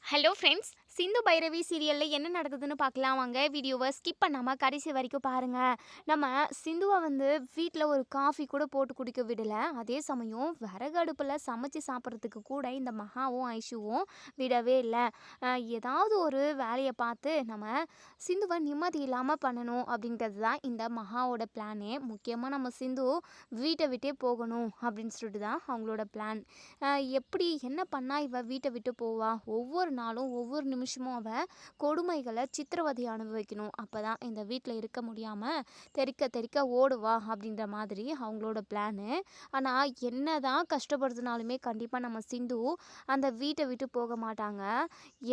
Hello friends, Sindhu Bhairavi சீரியலில் என்ன நடக்குதுன்னு பார்க்கலாம் வாங்க. வீடியோவை ஸ்கிப் பண்ணாமல் கடைசி வரைக்கும் பாருங்கள். நம்ம சிந்துவை வீட்டில் ஒரு காஃபி கூட போட்டு குடிக்க விடலை. அதே சமயம் விறகு அடுப்பில் சமைச்சு சாப்பிட்றதுக்கு கூட இந்த மகாவும் ஐஷுவும் விடவே இல்லை. ஏதாவது ஒரு வேலையை பார்த்து நம்ம சிந்துவை நிம்மதி இல்லாமல் பண்ணணும் அப்படின்றது தான் இந்த மகாவோட பிளானே. முக்கியமாக நம்ம சிந்து வீட்டை விட்டே போகணும் அப்படின்னு சொல்லிட்டு தான் அவங்களோட பிளான். எப்படி என்ன பண்ணால் இவ வீட்டை விட்டு போவா? ஒவ்வொரு நாளும் ஒவ்வொரு நிமிஷமும் அவள் கொடுமைகளை சித்திரவதை அனுபவிக்கணும். அப்போ தான் இந்த வீட்டில் இருக்க முடியாமல் தெறிக்க தெறிக்க ஓடுவா அப்படின்ற மாதிரி அவங்களோட பிளானு. ஆனால் என்ன தான் கஷ்டப்படுத்தினாலுமே கண்டிப்பாக நம்ம சிந்து அந்த வீட்டை விட்டு போக மாட்டாங்க.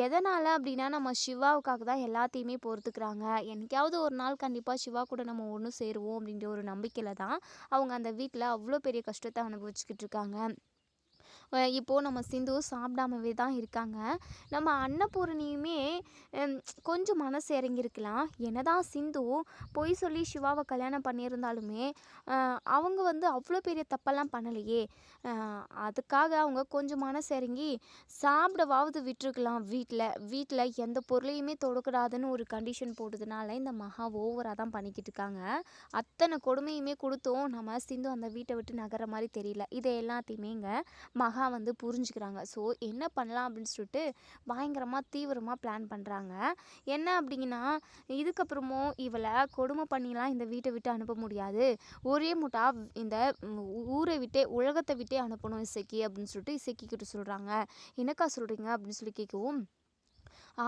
எதனால் அப்படின்னா நம்ம சிவாவுக்காக தான் எல்லாத்தையுமே பொறுத்துக்கிறாங்க. என்னைக்காவது ஒரு நாள் கண்டிப்பாக சிவா கூட நம்ம ஒன்று சேருவோம் அப்படின்ற ஒரு நம்பிக்கையில் தான் அவங்க அந்த வீட்டில் அவ்வளோ பெரிய கஷ்டத்தை அனுபவிச்சுக்கிட்டு இருக்காங்க. இப்போது நம்ம சிந்து சாப்பிடாமவே தான் இருக்காங்க. நம்ம அன்னபூரணியுமே கொஞ்சம் மனசு இறங்கியிருக்கலாம். என்னதான் சிந்து பொய் சொல்லி சிவாவை கல்யாணம் பண்ணியிருந்தாலுமே அவங்க அவ்வளோ பெரிய தப்பெல்லாம் பண்ணலையே. அதுக்காக அவங்க கொஞ்சம் மனசு இறங்கி சாப்பிடவாவது விட்டுருக்கலாம். வீட்டில் எந்த பொருளையுமே தொடக்கூடாதுன்னு ஒரு கண்டிஷன் போட்டதுனால இந்த மகா ஓவராக தான் பண்ணிக்கிட்டு இருக்காங்க. அத்தனை கொடுமையுமே கொடுத்தோம் நம்ம சிந்து அந்த வீட்டை விட்டு நகர மாதிரி தெரியல. இதை எல்லாத்தையுமேங்க மகா புரிஞ்சுக்கிறாங்க. ஸோ என்ன பண்ணலாம் அப்படின்னு சொல்லிட்டு பயங்கரமாக தீவிரமாக பிளான் பண்ணுறாங்க. என்ன அப்படிங்கன்னா, இதுக்கப்புறமும் இவளை கொடுமை பண்ணிலாம் இந்த வீட்டை விட்டு அனுப்ப முடியாது. ஒரே முட்டா இந்த ஊரை விட்டே உலகத்தை விட்டே அனுப்பணும் இசைக்கு அப்படின்னு சொல்லிட்டு இசைக்கு கிட்ட சொல்கிறாங்க. என்னக்கா சொல்கிறீங்க அப்படின்னு சொல்லி கேட்கவும்,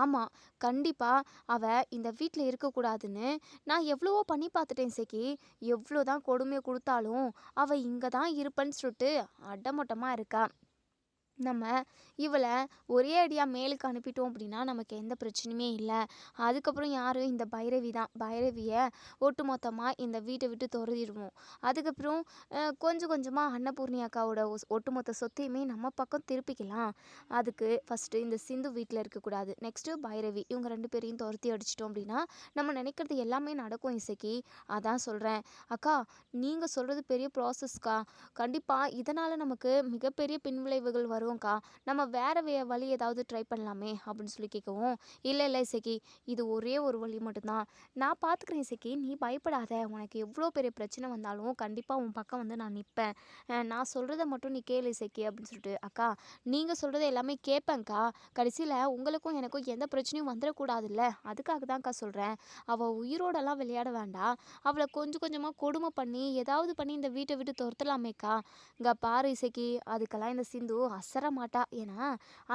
ஆமாம், கண்டிப்பாக அவள் இந்த வீட்டில் இருக்கக்கூடாதுன்னு நான் எவ்வளவோ பண்ணி பார்த்துட்டேன் இசைக்கு. எவ்வளோ தான் கொடுமையை கொடுத்தாலும் அவள் இங்கே தான் இருப்பேன்னு சொல்லிட்டு அடமொட்டமாக இருக்கா. நம்ம இவளை ஒரே அடியாக மேலுக்கு அனுப்பிட்டோம் அப்படின்னா நமக்கு எந்த பிரச்சனையுமே இல்லை. அதுக்கப்புறம் யார்? இந்த பைரவி தான். பைரவியை ஒட்டுமொத்தமாக இந்த வீட்டை விட்டு துரத்திடுவோம். அதுக்கப்புறம் கொஞ்சம் கொஞ்சமாக அன்னபூர்ணி அக்காவோட ஒட்டுமொத்த சொத்தையுமே நம்ம பக்கம் திருப்பிக்கலாம். அதுக்கு ஃபஸ்ட்டு இந்த சிந்து வீட்டில் இருக்கக்கூடாது. நெக்ஸ்ட்டு பைரவி, இவங்க 2 பேரையும் துரத்தி அடிச்சிட்டோம் அப்படின்னா நம்ம நினைக்கிறது எல்லாமே நடக்கும் இசைக்கு. அதான் சொல்கிறேன் அக்கா, நீங்கள் சொல்கிறது பெரிய ப்ராசஸ்க்கா. கண்டிப்பாக இதனால் நமக்கு மிகப்பெரிய பின்விளைவுகள் வரும்க்கா. நம்ம வேறு வழி ஏதாவது ட்ரை பண்ணலாமே அப்படின்னு சொல்லி கேட்கவும், இல்லை இசைக்கு, இது ஒரே ஒரு வழி மட்டும்தான். நான் பார்த்துக்கிறேன் இசைக்கு, நீ பயப்படாத. உனக்கு எவ்வளோ பெரிய பிரச்சனை வந்தாலும் கண்டிப்பாக உன் பக்கம் நான் நிற்பேன். நான் சொல்கிறத மட்டும் நீ கேளு இசைக்கு அப்படின்னு சொல்லிட்டு, அக்கா நீங்கள் சொல்கிறத எல்லாமே கேட்பேங்க்கா. கடைசியில் உங்களுக்கும் எனக்கும் எந்த பிரச்சனையும் வந்துடக்கூடாதுல்ல, அதுக்காக தான்க்கா சொல்கிறேன். அவள் உயிரோடெல்லாம் விளையாட வேண்டாம். அவளை கொஞ்சம் கொஞ்சமாக கொடுமை பண்ணி ஏதாவது பண்ணி இந்த வீட்டை விட்டு துரத்தலாமேக்கா. இங்கே பாரு இசைக்கு, அதுக்கெல்லாம் இந்த சிந்து அசர மாட்டா. ஏன்னா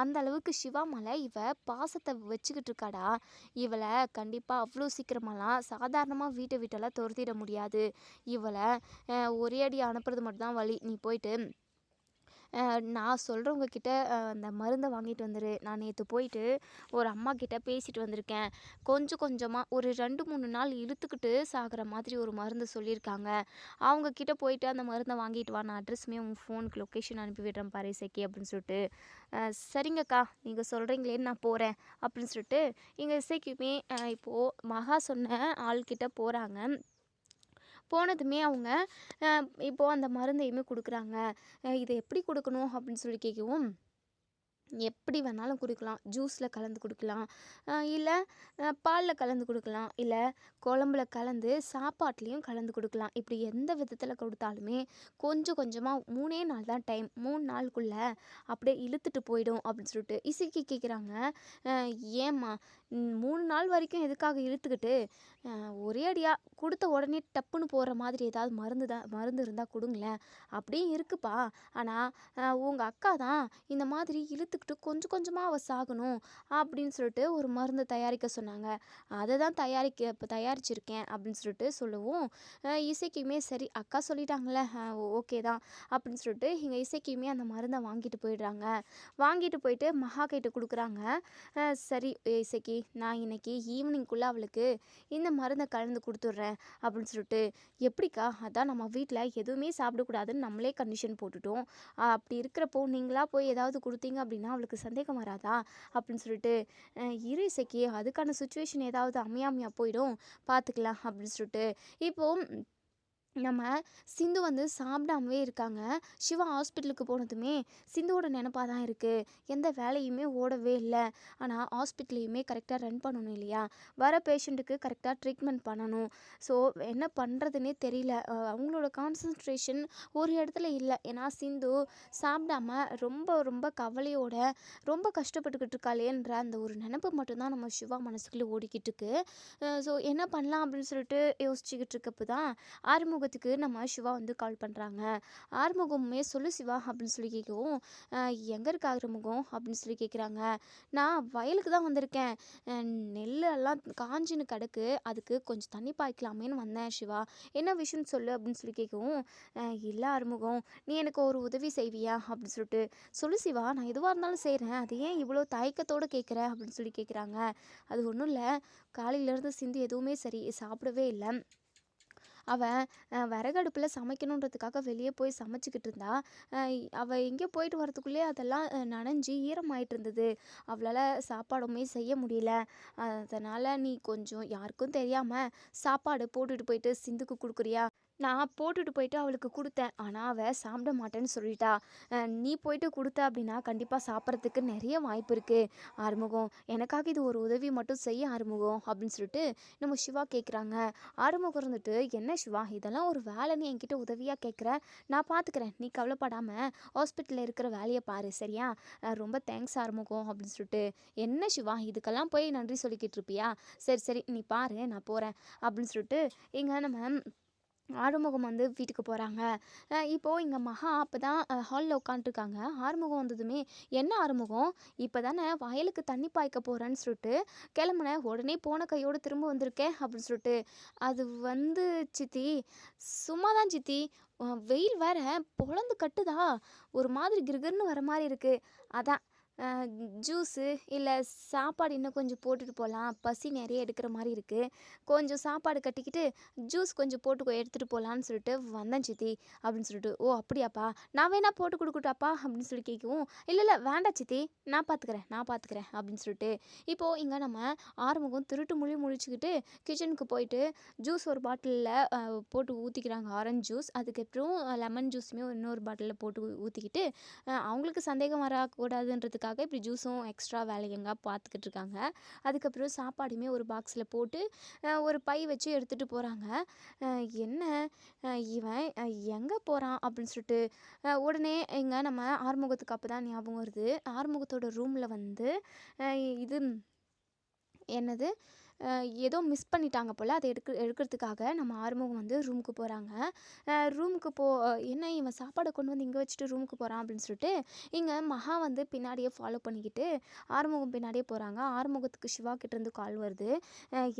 அந்த அளவுக்கு சிவா மேலே இவ பாசத்தை வச்சுக்கிட்டு இருக்காடா. இவளை கண்டிப்பாக அவ்வளோ சீக்கிரமெல்லாம் சாதாரணமாக வீட்டை விட்டெல்லாம் துரத்திட முடியாது. இவளை ஒரே அடி அனுப்புறது மட்டும்தான் வழி. நீ போயிட்டு நான் சொல்கிறவங்க கிட்ட அந்த மருந்தை வாங்கிட்டு வந்துரு. நான் நேற்று போயிட்டு ஒரு அம்மா கிட்ட பேசிட்டு வந்திருக்கேன். கொஞ்சம் கொஞ்சமாக ஒரு 2-3 நாள் இழுத்துக்கிட்டு சாகிற மாதிரி ஒரு மருந்து சொல்லியிருக்காங்க. அவங்க கிட்ட போயிட்டு அந்த மருந்தை வாங்கிட்டு வா. நான் அட்ரஸுமே உங்கள் ஃபோனுக்கு லொக்கேஷன் அனுப்பி விடுறேன் பாரு இசைக்கு அப்படின்னு சொல்லிட்டு, சரிங்கக்கா நீங்கள் சொல்கிறீங்களேன்னு நான் போகிறேன் அப்படின்னு சொல்லிட்டு எங்கள் இசைக்குமே இப்போது மகா சொன்ன ஆள்கிட்ட போகிறாங்க. போனதுமே அவங்க இப்போது அந்த மருந்தையுமே கொடுக்குறாங்க. இதை எப்படி கொடுக்கணும் அப்படின்னு சொல்லி கேட்கவும், எப்படி வேணாலும் குடிக்கலாம். ஜூஸில் கலந்து குடிக்கலாம், இல்லை பாலில் கலந்து கொடுக்கலாம், இல்லை குழம்புல கலந்து சாப்பாட்லேயும் கலந்து கொடுக்கலாம். இப்படி எந்த விதத்தில் கொடுத்தாலுமே கொஞ்சம் கொஞ்சமாக 3 நாள் தான் டைம். 3 நாளுக்குள்ளே அப்படியே இழுத்துட்டு போயிடும் அப்படின்னு சொல்லிட்டு இசைக்கு கேட்குறாங்க. ஏம்மா 3 நாள் வரைக்கும் எதுக்காக இழுத்துக்கிட்டு, ஒரே அடியாக கொடுத்த உடனே டப்புன்னு போகிற மாதிரி ஏதாவது மருந்து இருந்தால் கொடுங்களேன். அப்படியும் இருக்குப்பா. ஆனால் உங்கள் அக்கா தான் இந்த மாதிரி இழுத்துக்கிட்டு கொஞ்சம் கொஞ்சமாக அவள் சாகணும் அப்படின்னு சொல்லிட்டு ஒரு மருந்து தயாரிக்க சொன்னாங்க. அதை தான் தயாரிச்சிருக்கேன் அப்படின்னு சொல்லிட்டு சொல்லவும், இசைக்குமே சரி அக்கா சொல்லிட்டாங்களே, ஓகே தான் அப்படின்னு சொல்லிட்டு எங்கள் இசைக்குமே அந்த மருந்தை வாங்கிட்டு போயிடுறாங்க. வாங்கிட்டு போயிட்டு மகா கிட்ட கொடுக்குறாங்க. சரி இசைக்கு, நான் இன்னைக்கு ஈவினிங்குள்ளே அவளுக்கு இந்த மருந்தை கலந்து கொடுத்துட்றேன் அப்படின்னு சொல்லிட்டு, எப்படிக்கா? அதான் நம்ம வீட்டில் எதுவுமே சாப்பிடக்கூடாதுன்னு நம்மளே கண்டிஷன் போட்டுட்டோம். அப்படி இருக்கிறப்போ நீங்களா போய் ஏதாவது கொடுத்தீங்க அப்படின்னா அவளுக்கு சந்தேகம் வராதா அப்படின்னு சொல்லிட்டு, இரு இசைக்கு, அதுக்கான சுச்சுவேஷன் ஏதாவது அமையாமையாக போயிடும், பார்த்துக்கலாம் அப்படின்னு சொல்லிட்டு இப்போது நம்ம சிந்து வந்து சாப்பிடாமவே இருக்காங்க. சிவா ஹாஸ்பிட்டலுக்கு போனதுமே சிந்துவோட நெனப்பா தான் இருக்கு. எந்த வேலையுமே ஓடவே இல்ல. ஆனா ஹாஸ்பிட்டலையுமே கரெக்ட்டா ரன் பண்ணணும் இல்லையா? வர பேஷண்ட்டுக்கு கரெக்ட்டா ட்ரீட்மெண்ட் பண்ணணும். ஸோ என்ன பண்றதுன்னே தெரியல. அவங்களோட கான்சன்ட்ரேஷன் ஒரு இடத்துல இல்ல. ஏன்னா சிந்து சாப்பிடாம ரொம்ப ரொம்ப கவலையோட ரொம்ப கஷ்டப்பட்டுக்கிட்டு இருக்காளேன்ற அந்த ஒரு நெனப்பு மட்டும் தான் நம்ம சிவா மனசுக்குள்ள ஓடிக்கிட்டு இருக்கு. ஸோ என்ன பண்ணலாம் அப்படின்னு சொல்லிட்டு யோசிச்சுக்கிட்டு இருக்கப்ப தான் ஆறுமுகத்துக்கு நம்ம சிவா வந்து கால் பண்ணுறாங்க. ஆறுமுகமுமே சொல்லு சிவா அப்படின்னு சொல்லி கேட்கவும், எங்கே இருக்க ஆறுமுகம் அப்படின்னு சொல்லி கேட்குறாங்க. நான் வயலுக்கு தான் வந்திருக்கேன். நெல் எல்லாம் காஞ்சின்னு கிடக்கு, அதுக்கு கொஞ்சம் தண்ணி பாய்க்கலாமேன்னு வந்தேன் சிவா. என்ன விஷயம்னு சொல்லு அப்படின்னு சொல்லி கேட்கவும், இல்லை ஆறுமுகம், நீ எனக்கு ஒரு உதவி செய்வியா அப்படின்னு சொல்லிட்டு, சொல்லு சிவா, நான் எதுவாக இருந்தாலும் செய்கிறேன், அது ஏன் இவ்வளோ தயக்கத்தோடு கேட்குற அப்படின்னு சொல்லி கேட்குறாங்க. அது ஒன்றும் இல்லை, காலையிலேருந்து சிந்து எதுவுமே சரி சாப்பிடவே இல்லை. அவ விறகடுப்புல சமைக்கணுன்றதுக்காக வெளியே போய் சமைச்சுக்கிட்டு இருந்தா. அவ எங்கேயோ போயிட்டு வரதுக்குள்ளே அதெல்லாம் நனைஞ்சு ஈரமாயிட்டு இருந்தது. அவளால் சாப்பாடுமே செய்ய முடியல. அதனால் நீ கொஞ்சம் யாருக்கும் தெரியாமல் சாப்பாடு போட்டுட்டு போயிட்டு சிந்துக்கு கொடுக்குறியா? நான் போட்டுட்டு போயிட்டு அவளுக்கு கொடுத்தேன். ஆனால் அவள் சாப்பிட மாட்டேன்னு சொல்லிட்டா. நீ போயிட்டு கொடுத்த அப்படின்னா கண்டிப்பாக சாப்பிட்றதுக்கு நிறைய வாய்ப்பு இருக்குது. ஆறுமுகம், எனக்காக இது ஒரு உதவி மட்டும் செய்ய ஆறுமுகம் அப்படின்னு சொல்லிட்டு நம்ம சிவா கேட்குறாங்க. ஆறுமுகம் இருந்துட்டு, என்ன சிவா, இதெல்லாம் ஒரு வேலைன்னு என்கிட்ட உதவியாக கேட்குற, நான் பார்த்துக்கிறேன், நீ கவலைப்படாமல் ஹாஸ்பிட்டலில் இருக்கிற வேலையை பாரு சரியா? ரொம்ப தேங்க்ஸ் ஆறுமுகம் அப்படின்னு சொல்லிட்டு, என்ன சிவா இதுக்கெல்லாம் போய் நன்றி சொல்லிக்கிட்டு இருப்பியா? சரி சரி நீ பாரு, நான் போகிறேன் அப்படின்னு சொல்லிட்டு இங்கே நம்ம ஆறுமுகம் வந்து வீட்டுக்கு போகிறாங்க. இப்போது இங்கே மகா அப்போ தான் ஹாலில் உட்காந்துருக்காங்க. ஆறுமுகம் வந்ததுமே, என்ன ஆறுமுகம், இப்போ தானே வயலுக்கு தண்ணி பாய்க்க போகிறேன்னு சொல்லிட்டு கிளம்புனேன், உடனே போன கையோடு திரும்ப வந்திருக்கேன் அப்படின்னு சொல்லிட்டு, அது வந்து சித்தி, சும்மா தான் சித்தி, வெயில் வேற பொழந்து கட்டுதா, ஒரு மாதிரி கிருகிருன்னு வர மாதிரி இருக்குது, அதான் ஜூஸு இல்லை சாப்பாடு இன்னும் கொஞ்சம் போட்டுட்டு போகலாம், பசி நிறைய எடுக்கிற மாதிரி இருக்குது, கொஞ்சம் சாப்பாடு கட்டிக்கிட்டு ஜூஸ் கொஞ்சம் போட்டு எடுத்துகிட்டு போகலான்னு சொல்லிட்டு வந்தேன் சித்தி அப்படின்னு சொல்லிட்டு, ஓ அப்படியாப்பா, நான் வேணா போட்டு கொடுக்கட்டாப்பா அப்படின்னு சொல்லி கேட்கவும், இல்லை இல்லை வேண்டாம் சித்தி, நான் பார்த்துக்கிறேன் அப்படின்னு சொல்லிட்டு இப்போது இங்கே நம்ம ஆறுமுகம் திருட்டு மொழி முழிச்சுக்கிட்டு கிச்சனுக்கு போயிட்டு ஜூஸ் ஒரு பாட்டிலில் போட்டு ஊற்றிக்கிறாங்க, ஆரஞ்சு ஜூஸ், அதுக்கப்புறம் லெமன் ஜூஸுமே இன்னொரு பாட்டிலில் போட்டு ஊற்றிக்கிட்டு அவங்களுக்கு சந்தேகம் வரக்கூடாதுன்றதுக்காக இப்படி ஜூஸும் எக்ஸ்ட்ரா வேலையங்க பார்த்துக்கிட்டு இருக்காங்க. அதுக்கப்புறம் சாப்பாடுமே ஒரு பாக்ஸில் போட்டு ஒரு பை வச்சு எடுத்துகிட்டு போகிறாங்க. என்ன இவன் எங்கே போகிறான் அப்படின்னு சொல்லிட்டு உடனே இங்கே நம்ம ஆறுமுகத்துக்கு அப்போ தான் ஞாபகம் வருது. ஆறுமுகத்தோட ரூமில் வந்து இது என்னது ஏதோ மிஸ் பண்ணிட்டாங்க போல், அதை எடுக்கிறதுக்காக நம்ம ஆறுமுகம் வந்து ரூமுக்கு போகிறாங்க. ரூமுக்கு என்ன இவன் சாப்பாடை கொண்டு வந்து இங்கே வச்சுட்டு ரூமுக்கு போகிறான் அப்படின்னு சொல்லிட்டு இங்கே மகா வந்து பின்னாடியே ஃபாலோ பண்ணிக்கிட்டு ஆறுமுகம் பின்னாடியே போகிறாங்க. ஆறுமுகத்துக்கு சிவா கிட்டேருந்து கால் வருது.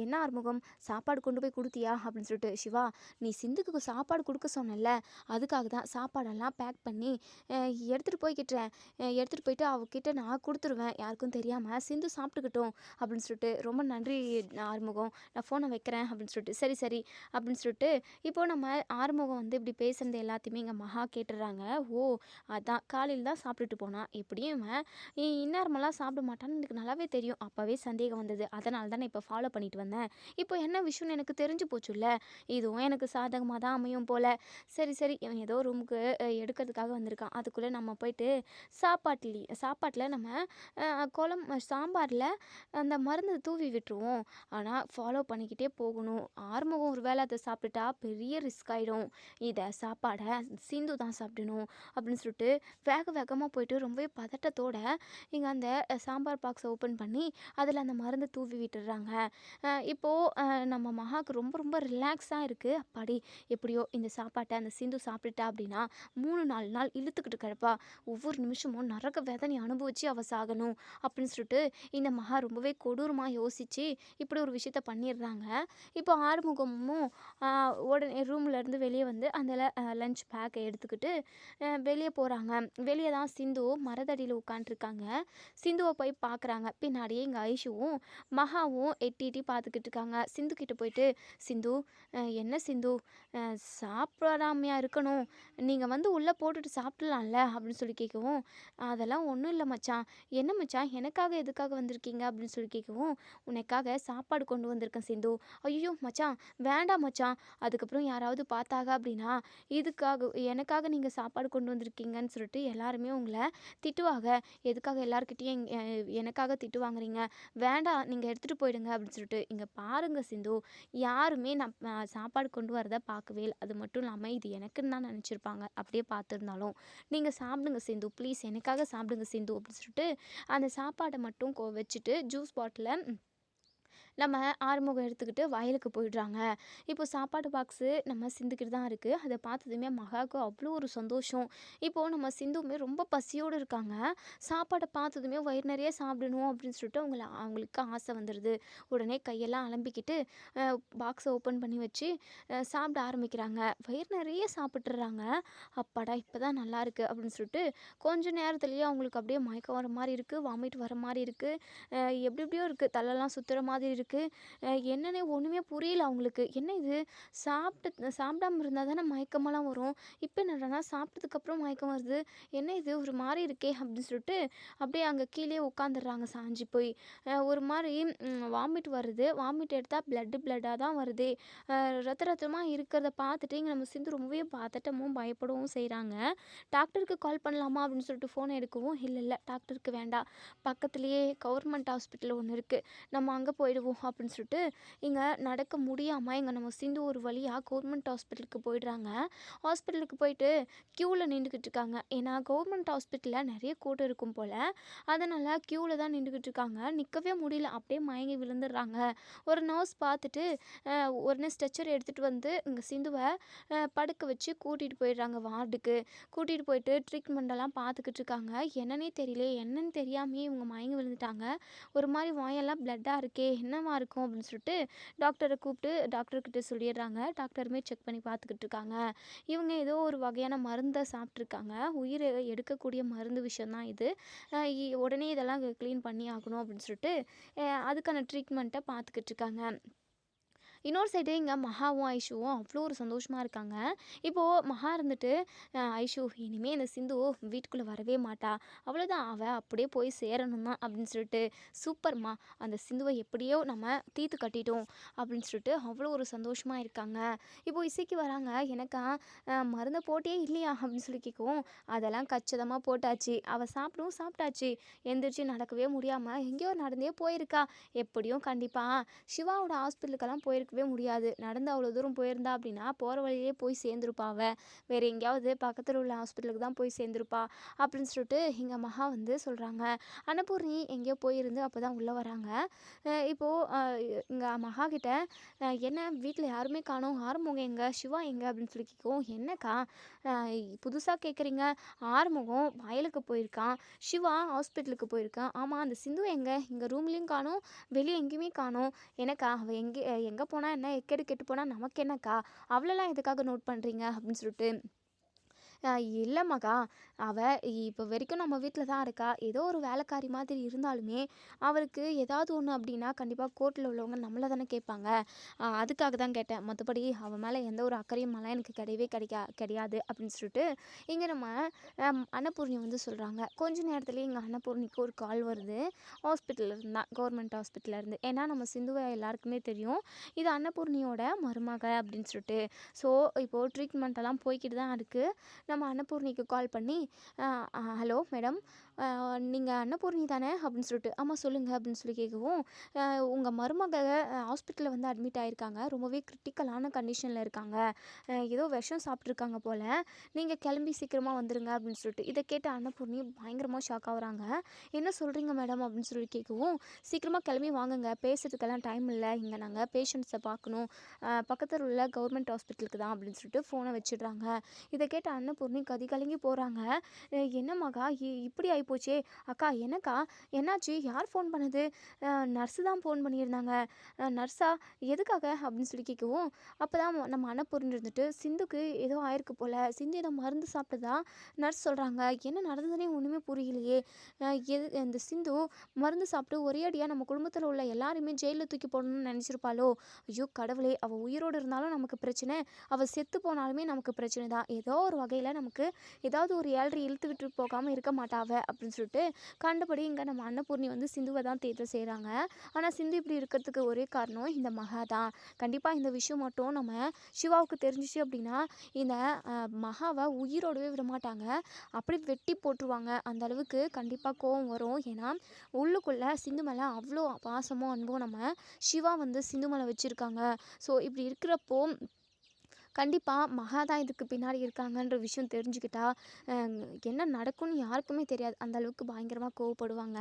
என்ன ஆறுமுகம், சாப்பாடு கொண்டு போய் கொடுத்தியா அப்படின்னு சொல்லிட்டு, சிவா நீ சிந்துக்கு சாப்பாடு கொடுக்க சொன்னல, அதுக்காக தான் சாப்பாடெல்லாம் பேக் பண்ணி எடுத்துகிட்டு போய்கிட்டேன், எடுத்துகிட்டு போயிட்டு அவகிட்ட நான் கொடுத்துருவேன், யாருக்கும் தெரியாமல் சிந்து சாப்பிட்டுக்கிட்டோம் அப்படின்னு சொல்லிட்டு, ரொம்ப நன்றி ஆறுமுகம், நான் ஃபோனை வைக்கிறேன் அப்படின்னு சொல்லிட்டு, சரி சரி அப்படின்னு சொல்லிட்டு இப்போது நம்ம ஆறுமுகம் வந்து இப்படி பேசுகிறது எல்லாத்தையுமே இங்கே மகா கேட்டுடுறாங்க. ஓ அதான் காலையில் தான் சாப்பிட்டுட்டு போனான், எப்படியும் இவன் இந்நேரமெல்லாம் சாப்பிட மாட்டான்னு எனக்கு நல்லாவே தெரியும், அப்போவே சந்தேகம் வந்தது, அதனால தான் நான் இப்போ ஃபாலோ பண்ணிட்டு வந்தேன், இப்போ என்ன விஷயம்னு எனக்கு தெரிஞ்சு போச்சுல்ல, இதுவும் எனக்கு சாதகமாக தான் அமையும் போல், சரி சரி இவன் ஏதோ ரூமுக்கு எடுக்கிறதுக்காக வந்திருக்கான், அதுக்குள்ளே நம்ம போயிட்டு சாப்பாட்டில் நம்ம சாம்பாரில் அந்த மருந்து தூவி விட்டுருவோம், ஆனால் ஃபாலோ பண்ணிக்கிட்டே போகணும், ஆறுமுகம் ஒரு வேளை அதை சாப்பிட்டுட்டா பெரிய ரிஸ்க் ஆகிடும், இதை சாப்பாடை சிந்து தான் சாப்பிடணும் அப்படின்னு சொல்லிட்டு வேகமாக போயிட்டு ரொம்பவே பதட்டத்தோட இங்கே அந்த சாம்பார் பாக்ஸை ஓப்பன் பண்ணி அதில் அந்த மருந்தை தூவி விட்டுடுறாங்க. இப்போது நம்ம மகாவுக்கு ரொம்ப ரொம்ப ரிலாக்ஸாக இருக்குது, அப்பாடி எப்படியோ இந்த சாப்பாட்டை அந்த சிந்து சாப்பிட்டுட்டா அப்படின்னா 3-4 நாள் இழுத்துக்கிட்டு கிடப்பா, ஒவ்வொரு நிமிஷமும் நரக வேதனை அனுபவித்து அவள் சாகணும் அப்படின்னு சொல்லிட்டு இந்த மகா ரொம்பவே கொடூரமாக யோசித்து இப்படி ஒரு விஷயத்த பண்ணிடுறாங்க. இப்போ ஆறுமுகமும் உடனே ரூம்லேருந்து வெளியே வந்து அந்த லஞ்ச் பேக்கை எடுத்துக்கிட்டு வெளியே போகிறாங்க. வெளியே தான் சிந்து மரத்தடியில் உட்காண்ட்ருக்காங்க. சிந்துவை போய் பார்க்குறாங்க. பின்னாடியே இங்கே ஐஷுவும் மகாவும் எட்டி எட்டி பார்த்துக்கிட்டு இருக்காங்க. சிந்து கிட்ட போயிட்டு, சிந்து என்ன சிந்து சாப்பிடாமையா இருக்கணும், நீங்கள் வந்து உள்ளே போட்டுட்டு சாப்பிட்லாம்ல அப்படின்னு சொல்லி கேட்கவும், அதெல்லாம் ஒன்றும் இல்லை மச்சான், என்ன மச்சான் எனக்காக எதுக்காக வந்திருக்கீங்க அப்படின்னு சொல்லி கேட்கவும், உனக்காக சாப்பாடு கொண்டு வந்திருக்கேன் சிந்து. ஐயோ மச்சான், வேண்டாம் மச்சான். அதுக்கப்புறம் யாராவது பார்த்தாங்க அப்படின்னா எனக்காக நீங்கள் சாப்பாடு கொண்டு வந்திருக்கீங்கன்னு சொல்லிட்டு எல்லாருமே உங்களை திட்டுவாங்க. எதுக்காக எல்லாருக்கிட்டேயும் எனக்காக திட்டு வாங்குறீங்க? வேண்டாம், நீங்கள் எடுத்துகிட்டு போயிடுங்க அப்படின்னு சொல்லிட்டு. இங்கே பாருங்க சிந்து, யாருமே சாப்பாடு கொண்டு வரத பார்க்கவே இல்லை. அது மட்டும் இல்லாமல் இது எனக்குன்னு தான் நினச்சிருப்பாங்க. அப்படியே பார்த்துருந்தாலும் நீங்கள் சாப்பிடுங்க சிந்து, ப்ளீஸ் எனக்காக சாப்பிடுங்க சிந்து அப்படின்னு சொல்லிட்டு அந்த சாப்பாடை மட்டும் வச்சுட்டு ஜூஸ் பாட்டிலை நம்ம ஆறுமுகம் எடுத்துக்கிட்டு வயலுக்கு போயிடுறாங்க. இப்போ சாப்பாடு பாக்ஸு நம்ம சிந்துக்கிட்டு தான் இருக்குது. அதை பார்த்ததுமே மகாவுக்கு அவ்வளோ ஒரு சந்தோஷம். இப்போது நம்ம சிந்துவுமே ரொம்ப பசியோடு இருக்காங்க. சாப்பாடை பார்த்ததுமே வயிறு நிறைய சாப்பிடணும் அப்படின்னு சொல்லிட்டு அவங்களுக்கு ஆசை வந்துடுது. உடனே கையெல்லாம் அலம்பிக்கிட்டு பாக்ஸை ஓப்பன் பண்ணி வச்சு சாப்பிட ஆரம்பிக்கிறாங்க. வயிறு நிறைய சாப்பிட்றாங்க. அப்பாடா இப்போ தான் நல்லாயிருக்கு அப்படின்னு சொல்லிட்டு கொஞ்சம் நேரத்துலேயே அவங்களுக்கு அப்படியே மயக்கம் வர மாதிரி இருக்குது, வாமிட் வர மாதிரி இருக்குது, எப்படியோ இருக்குது, தலைலாம் சுற்றுற மாதிரி இருக்குது. என்னன்னே ஒன்றுமே புரியல அவங்களுக்கு. என்ன இது, சாப்பிடாம இருந்தால் தானே மயக்கமெல்லாம் வரும், இப்போ என்னடானா சாப்பிட்டதுக்கப்புறம் மயக்கம் வருது, என்ன இது ஒரு மாதிரி இருக்கே அப்படின்னு சொல்லிட்டு அப்படியே அங்கே கீழே உட்காந்துடுறாங்க சாஞ்சி போய். ஒரு மாதிரி வாமிட் வருது. வாமிட் எடுத்தால் பிளட்டாக தான் வருதே. ரத்தமாக இருக்கிறத பார்த்துட்டு இங்கே நம்ம சிந்து ரொம்பவே பதட்டமும் பயப்படவும் செய்கிறாங்க. டாக்டருக்கு கால் பண்ணலாமா அப்படின்னு சொல்லிட்டு ஃபோனை எடுக்கவும், இல்லை டாக்டருக்கு வேண்டாம், பக்கத்துலேயே கவர்மெண்ட் ஹாஸ்பிட்டல் ஒன்று இருக்குது, நம்ம அங்கே போயிடுவோம் அப்படின்னு சொல்லிட்டு இங்கே நடக்க முடியாமல் இங்கே நம்ம சிந்து ஒரு வழியாக கவர்மெண்ட் ஹாஸ்பிட்டலுக்கு போயிடுறாங்க. ஹாஸ்பிட்டலுக்கு போயிட்டு க்யூவில் நின்றுக்கிட்டு இருக்காங்க. ஏன்னா கவர்மெண்ட் ஹாஸ்பிட்டலில் நிறைய கூட்டம் இருக்கும் போல், அதனால் க்யூவில் தான் நின்றுக்கிட்டு இருக்காங்க. நிற்கவே முடியல, அப்படியே மயங்கி விழுந்துடுறாங்க. ஒரு நர்ஸ் பார்த்துட்டு உடனே ஸ்ட்ரெச்சர் எடுத்துகிட்டு வந்து இங்கே சிந்துவை படுக்க வச்சு கூட்டிகிட்டு போயிடுறாங்க வார்டுக்கு. கூட்டிகிட்டு போயிட்டு ட்ரீட்மெண்ட்டெல்லாம் பார்த்துக்கிட்டு இருக்காங்க. என்னன்னே தெரியல, என்னன்னு தெரியாமையே இவங்க மயங்கி விழுந்துட்டாங்க. ஒரு மாதிரி வாயெல்லாம் பிளட்டாக இருக்கே, என்னவா இருக்கும் அப்படின்னு சொல்லிட்டு டாக்டரை கூப்பிட்டு டாக்டர்கிட்ட சொல்லிடுறாங்க. டாக்டருமே செக் பண்ணி பார்த்துக்கிட்டு இருக்காங்க. இவங்க ஏதோ ஒரு வகையான மருந்தை சாப்பிட்ருக்காங்க. உயிரை எடுக்கக்கூடிய மருந்து விஷயந்தான் இது. உடனே இதெல்லாம் க்ளீன் பண்ணி ஆகணும் அப்படின்னு சொல்லிட்டு அதுக்கான ட்ரீட்மெண்ட்டை பார்த்துக்கிட்டு இருக்காங்க. இன்னொரு சைடு இங்கே மகாவும் ஐஷுவும் அவ்வளோ ஒரு சந்தோஷமாக இருக்காங்க. இப்போது மகா இருந்துட்டு ஐஷு இனிமேல் இந்த சிந்து வீட்டுக்குள்ளே வரவே மாட்டா, அவ்வளோதான், அவள் அப்படியே போய் சேரணும் தான் அப்படின்னு சொல்லிட்டு, சூப்பர்மா, அந்த சிந்துவை எப்படியோ நம்ம தீர்த்து கட்டிட்டோம் அப்படின்னு சொல்லிட்டு அவ்வளோ ஒரு சந்தோஷமாக இருக்காங்க. இப்போது இசைக்கு வராங்க. எனக்கா மருந்தை போட்டே இல்லையா அப்படின்னு சொல்லி கேட்கவும், அதெல்லாம் கச்சிதமாக போட்டாச்சு, அவள் சாப்பிட்டாச்சு, எந்திரிச்சு நடக்கவே முடியாமல் எங்கேயோ நடந்தே போயிருக்கா, எப்படியும் கண்டிப்பாக சிவாவோட ஹாஸ்பிட்டலுக்கெல்லாம் போயிருக்கவே முடியாது, நடந்து அவ்வளோ தூரம் போயிருந்தா அப்படின்னா போகிற வழியிலே போய் சேர்ந்துருப்பா, அவள் வேறு எங்கேயாவது பக்கத்தில் உள்ள ஹாஸ்பிட்டலுக்கு தான் போய் சேர்ந்துருப்பா அப்படின்னு சொல்லிட்டு எங்கள் மகா வந்து சொல்கிறாங்க. அன்னபூர்ணி எங்கேயோ போயிருந்து அப்போ தான் உள்ளே வராங்க. இப்போது இங்கே மகா கிட்ட என்ன வீட்டில் யாருமே காணோம், ஆறுமுகம் எங்கே, சிவா எங்கே அப்படின்னு சொல்லி கேட்கும். என்னக்கா புதுசாக கேட்குறீங்க, ஆறுமுகம் வயலுக்கு போயிருக்கான், சிவா ஹாஸ்பிட்டலுக்கு போயிருக்கான், ஆமாம் அந்த சிந்து எங்கே, இங்கே ரூம்லேயும் காணோம், வெளியே எங்கேயுமே காணோம், எனக்கா அவள் எங்கே போனால் என்ன, எக்கேடு கெட்டு போனால் நமக்கு என்னக்கா, அவ்வளோலாம் எதுக்காக நோட் பண்ணுறீங்க அப்படின்னு சொல்லிட்டு, இல்லை மகா, அவள் இப்போ வரைக்கும் நம்ம வீட்டில் தான் இருக்கா, ஏதோ ஒரு வேலைக்காரி மாதிரி இருந்தாலுமே அவளுக்கு ஏதாவது ஒன்று அப்படின்னா கண்டிப்பாக கோர்ட்டில் உள்ளவங்க நம்மளை தானே கேட்பாங்க, அதுக்காக தான் கேட்டேன், மற்றபடி அவன் மேலே எந்த ஒரு அக்கறையும் மேலே எனக்கு கிடையாது அப்படின்னு சொல்லிட்டு இங்கே நம்ம அன்னபூர்ணி வந்து சொல்கிறாங்க. கொஞ்ச நேரத்துலேயே இங்கே அன்னபூர்ணிக்கு ஒரு கால் வருது, ஹாஸ்பிட்டலில் இருந்தால் கவர்மெண்ட் ஹாஸ்பிட்டலேருந்து. ஏன்னா நம்ம சிந்துவை எல்லாருக்குமே தெரியும், இது அன்னபூர்ணியோட மருமக அப்படின்னு சொல்லிட்டு. ஸோ இப்போது ட்ரீட்மெண்ட்டெல்லாம் போய்கிட்டு தான் இருக்குது. நம்ம அன்னபூர்ணிக்கு கால் பண்ணி ஹலோ மேடம், நீங்கள் அன்னபூர்ணி தானே அப்படின்னு சொல்லிட்டு, ஆமாம் சொல்லுங்கள் அப்படின்னு சொல்லி கேட்கவும், உங்கள் மருமக ஹாஸ்பிட்டலில் வந்து அட்மிட் ஆகிருக்காங்க, ரொம்பவே கிரிட்டிக்கலான கண்டிஷனில் இருக்காங்க, ஏதோ விஷம் சாப்பிட்ருக்காங்க போல், நீங்கள் கிளம்பி சீக்கிரமாக வந்துடுங்க அப்படின்னு சொல்லிட்டு. இதை கேட்ட அன்னபூர்ணி பயங்கரமாக ஷாக் ஆகுறாங்க. என்ன சொல்கிறீங்க மேடம் அப்படின்னு சொல்லி கேட்கவும், சீக்கிரமாக கிளம்பி வாங்குங்க, பேசுறதுக்கெல்லாம் டைம் இல்லை, இங்கே நாங்கள் பேஷண்ட்ஸை பார்க்கணும், பக்கத்தில் உள்ள கவர்மெண்ட் ஹாஸ்பிட்டலுக்கு தான் அப்படின்னு சொல்லிட்டு ஃபோனை வச்சிடுறாங்க. இதை கேட்ட அன்னபூர்ணி கலங்கி போகிறாங்க. என்ன மகா இப்படி ஆகிப்போச்சே, அக்கா என்னக்கா என்னாச்சு, யார் ஃபோன் பண்ணது, நர்ஸு தான் ஃபோன் பண்ணியிருந்தாங்க, நர்ஸா எதுக்காக அப்படின்னு சொல்லி கேட்கவும், அப்போ தான் நம்ம அன்னபூர்ணி இருந்துட்டு, சிந்துக்கு ஏதோ ஆயிருக்கு போல், சிந்து ஏதோ மருந்து சாப்பிட்டதா நர்ஸ் சொல்கிறாங்க, என்ன நடந்ததுன்னே ஒன்றுமே புரியலையே, இந்த சிந்து மருந்து சாப்பிட்டு ஒரே அடியாக நம்ம குடும்பத்தில் உள்ள எல்லாருமே ஜெயிலில் தூக்கி போடணும்னு நினச்சிருப்பாளோ, ஐயோ கடவுளே, அவள் உயிரோடு இருந்தாலும் நமக்கு பிரச்சனை, அவள் செத்து போனாலுமே நமக்கு பிரச்சனை தான், ஏதோ ஒரு வகையில் நமக்கு ஏதாவது ஒரு ஏழ்ரை இழுத்து விட்டு போகாமல் இருக்க மாட்டாவ அப்படின்னு சொல்லிட்டு கண்டபடி இங்கே நம்ம அன்னபூர்ணி வந்து சிந்துவை தான் தேர்வு செய்கிறாங்க. ஆனால் சிந்து இப்படி இருக்கிறதுக்கு ஒரே காரணம் இந்த மகா தான். கண்டிப்பாக இந்த விஷயம் மட்டும் நம்ம சிவாவுக்கு தெரிஞ்சிச்சு அப்படின்னா இந்த மகாவை உயிரோடவே விட மாட்டாங்க. அப்படி வெட்டி போட்டுருவாங்க. அந்த அளவுக்கு கண்டிப்பாக கோவம் வரும். ஏன்னா உள்ளுக்குள்ளே சிந்து மேலே அவ்வளோ பாசமும் அன்பும் நம்ம சிவா வந்து சிந்து மேலே வச்சுருக்காங்க. ஸோ இப்படி இருக்கிறப்போ கண்டிப்பாக மகா தான் இதுக்கு பின்னாடி இருக்காங்கன்ற விஷயம் தெரிஞ்சுக்கிட்டா அஹ், என்ன நடக்கும்னு யாருக்குமே தெரியாது. அந்த அளவுக்கு பயங்கரமாக கோவப்படுவாங்க.